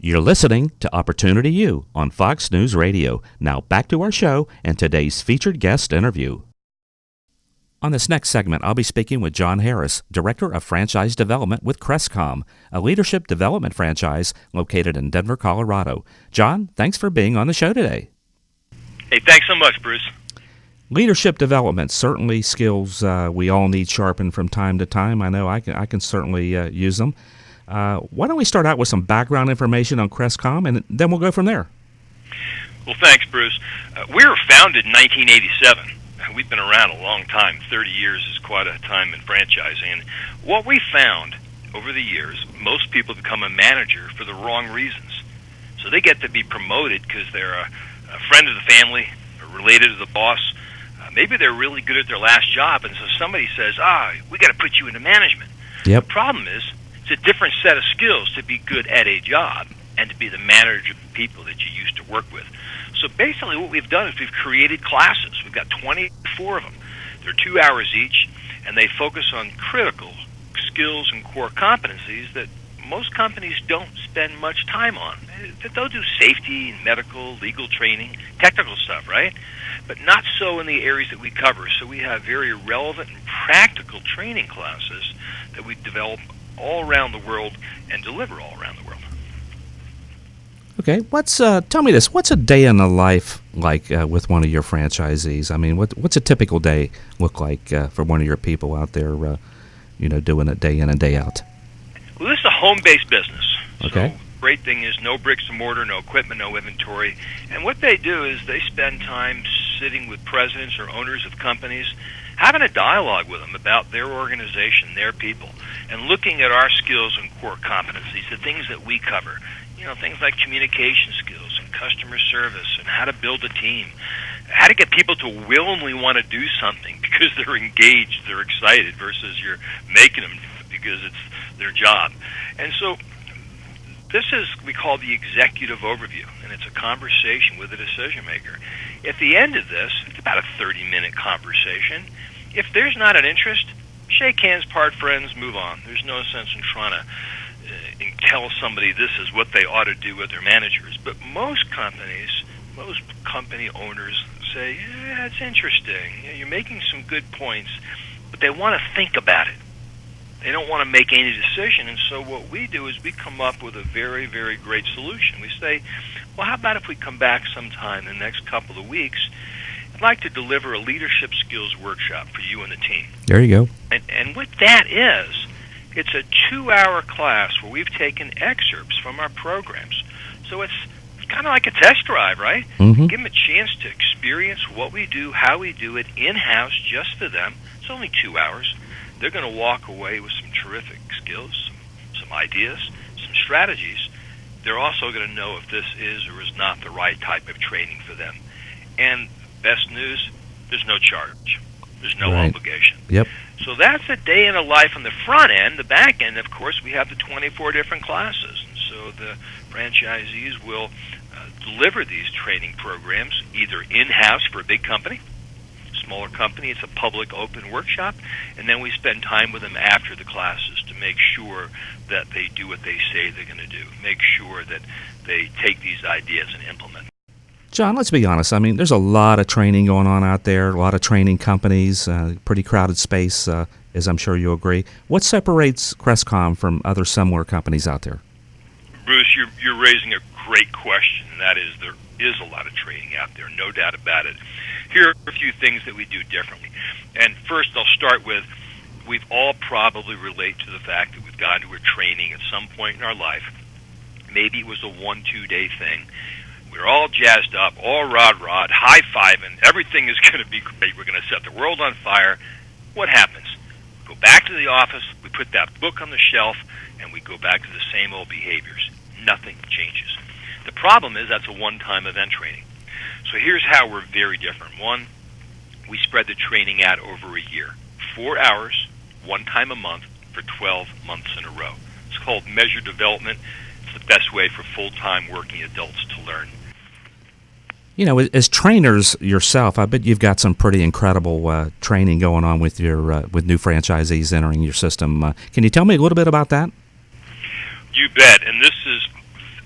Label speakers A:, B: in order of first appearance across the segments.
A: You're listening to Opportunity U on Fox News Radio. Now back to our show and today's featured guest interview. On this next segment, I'll be speaking with John Harris, Director of Franchise Development with Crestcom, a leadership development franchise located in Denver, Colorado. John, thanks for being on the show today.
B: Hey, thanks so much, Bruce.
A: Leadership development, certainly skills we all need sharpened from time to time. I know I can certainly use them. Why don't we start out with some background information on Crestcom, and then we'll go from there.
B: Well, thanks, Bruce. We were founded in 1987. We've been around a long time. 30 years is quite a time in franchising. And what we found over the years, most people become a manager for the wrong reasons. So they get to be promoted because they're a friend of the family, or related to the boss. Maybe they're really good at their last job, and so somebody says, we got to put you into management.
A: Yep.
B: The problem is, it's a different set of skills to be good at a job and to be the manager of the people that you used to work with. So basically what we've done is we've created classes. We've got 24 of them. They're 2 hours each, and they focus on critical skills and core competencies that most companies don't spend much time on. They'll do safety, medical, legal training, technical stuff, right? But not so in the areas that we cover. So we have very relevant and practical training classes that we develop all around the world and deliver all around the world.
A: Okay, tell me this. What's a day in the life like with one of your franchisees? I mean, what's a typical day look like for one of your people out there, doing it day in and day out?
B: Well, this is a home-based business.
A: Okay.
B: So great thing is no bricks and mortar, no equipment, no inventory. And what they do is they spend time sitting with presidents or owners of companies, having a dialogue with them about their organization, their people, and looking at our skills and core competencies, the things that we cover. Things like communication skills and customer service and how to build a team, how to get people to willingly want to do something because they're engaged, they're excited, versus you're making them do it because it's their job. And so this is, we call the executive overview, and it's a conversation with a decision maker. At the end of this, it's about a 30-minute conversation. If there's not an interest, shake hands, part friends, move on. There's no sense in trying to tell somebody this is what they ought to do with their managers. But most company owners say, yeah, it's interesting. You're making some good points, but they want to think about it. They don't want to make any decision. And so what we do is we come up with a very, very great solution. We say, well, how about if we come back sometime in the next couple of weeks? I'd like to deliver a leadership skills workshop for you and the team.
A: There you go.
B: And what that is, it's a 2-hour class where we've taken excerpts from our programs. So it's kind of like a test drive, right?
A: Mm-hmm.
B: Give them a chance to experience what we do, how we do it, in-house, just for them. It's only 2 hours. They're going to walk away with some terrific skills, some ideas, some strategies. They're also going to know if this is or is not the right type of training for them. And best news, there's no charge. There's no obligation.
A: Yep.
B: So that's a day in a life on the front end. The back end, of course, we have the 24 different classes. And so the franchisees will deliver these training programs either in-house for a big company, smaller company, it's a public open workshop, and then we spend time with them after the classes to make sure that they do what they say they're going to do, make sure that they take these ideas and implement.
A: John, let's be honest. I mean, there's a lot of training going on out there, a lot of training companies, pretty crowded space, as I'm sure you'll agree. What separates Crestcom from other similar companies out there?
B: Bruce, you're raising a great question, and that is there is a lot of training out there, no doubt about it. Here are a few things that we do differently. And first, I'll start with, we've all probably relate to the fact that we've gone to a training at some point in our life. Maybe it was a 1-2 day thing. We're all jazzed up, all rod, high-fiving. Everything is going to be great. We're going to set the world on fire. What happens? Go back to the office, we put that book on the shelf, and we go back to the same old behaviors. Nothing changes. The problem is that's a one-time event training. So here's how we're very different. One, we spread the training out over a year. 4 hours, one time a month, for 12 months in a row. It's called measured development. It's the best way for full-time working adults to learn.
A: You know, as trainers yourself, I bet you've got some pretty incredible training going on with your with new franchisees entering your system. Can you tell me a little bit about that?
B: You bet. And this is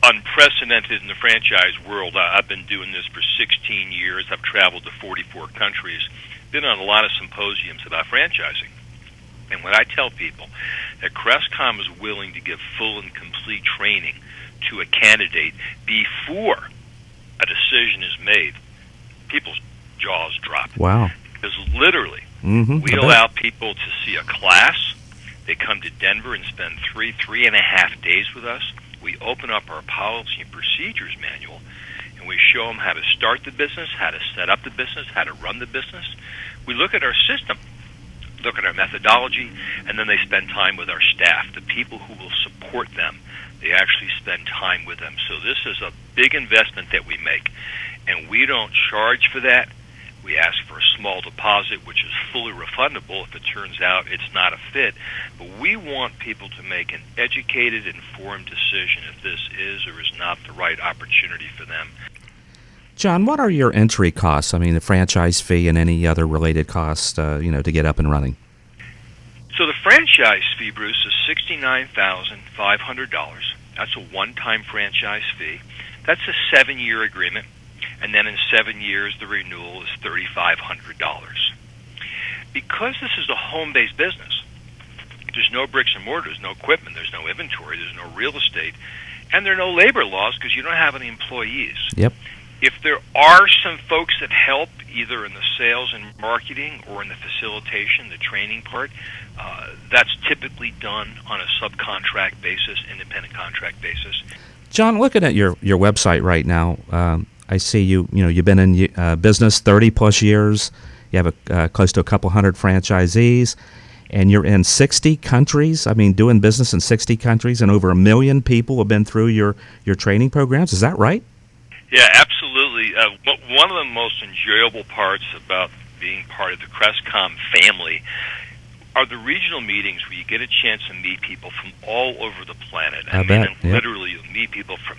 B: unprecedented in the franchise world. I've been doing this for 16 years. I've traveled to 44 countries, been on a lot of symposiums about franchising. And when I tell people that Crestcom is willing to give full and complete training to a candidate before a decision is made, people's jaws drop.
A: Wow.
B: Because literally, we allow people to see a class. They come to Denver and spend 3.5 days with us. We open up our policy and procedures manual, and we show them how to start the business, how to set up the business, how to run the business. We look at our system, look at our methodology, and then they spend time with our staff, the people who will support them. They actually spend time with them. So this is a big investment that we make, and we don't charge for that. We ask for a small deposit, which is fully refundable if it turns out it's not a fit. But we want people to make an educated, informed decision if this is or is not the right opportunity for them.
A: John, what are your entry costs? I mean, the franchise fee and any other related costs, to get up and running.
B: So the franchise fee, Bruce, is $69,500. That's a one-time franchise fee. That's a 7-year agreement. And then in 7 years, the renewal is $3,500. Because this is a home-based business, there's no bricks and mortar, there's no equipment, there's no inventory, there's no real estate, and there are no labor laws because you don't have any employees.
A: Yep.
B: If there are some folks that help, either in the sales and marketing or in the facilitation, the training part, that's typically done on a subcontract basis, independent contract basis.
A: John, looking at your website right now, I see you've been in business 30 plus years. You have close to a couple hundred franchisees, and you're in 60 countries. I mean, doing business in 60 countries, and over 1 million people have been through your training programs. Is that right?
B: Yeah, absolutely. One of the most enjoyable parts about being part of the Crestcom family are the regional meetings where you get a chance to meet people from all over the planet.
A: I bet.
B: And literally you'll meet people from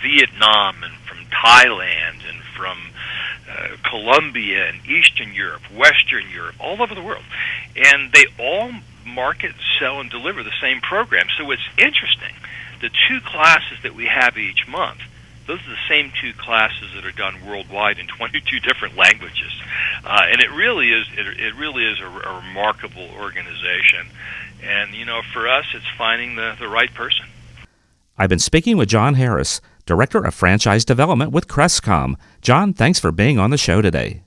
B: Vietnam and from Thailand and from Colombia and Eastern Europe, Western Europe, all over the world. And they all market, sell, and deliver the same program. So it's interesting. The 2 classes that we have each month, those are the same 2 classes that are done worldwide in 22 different languages. And it really is a remarkable organization. And, for us, it's finding the right person.
A: I've been speaking with John Harris, Director of Franchise Development with Crestcom. John, thanks for being on the show today.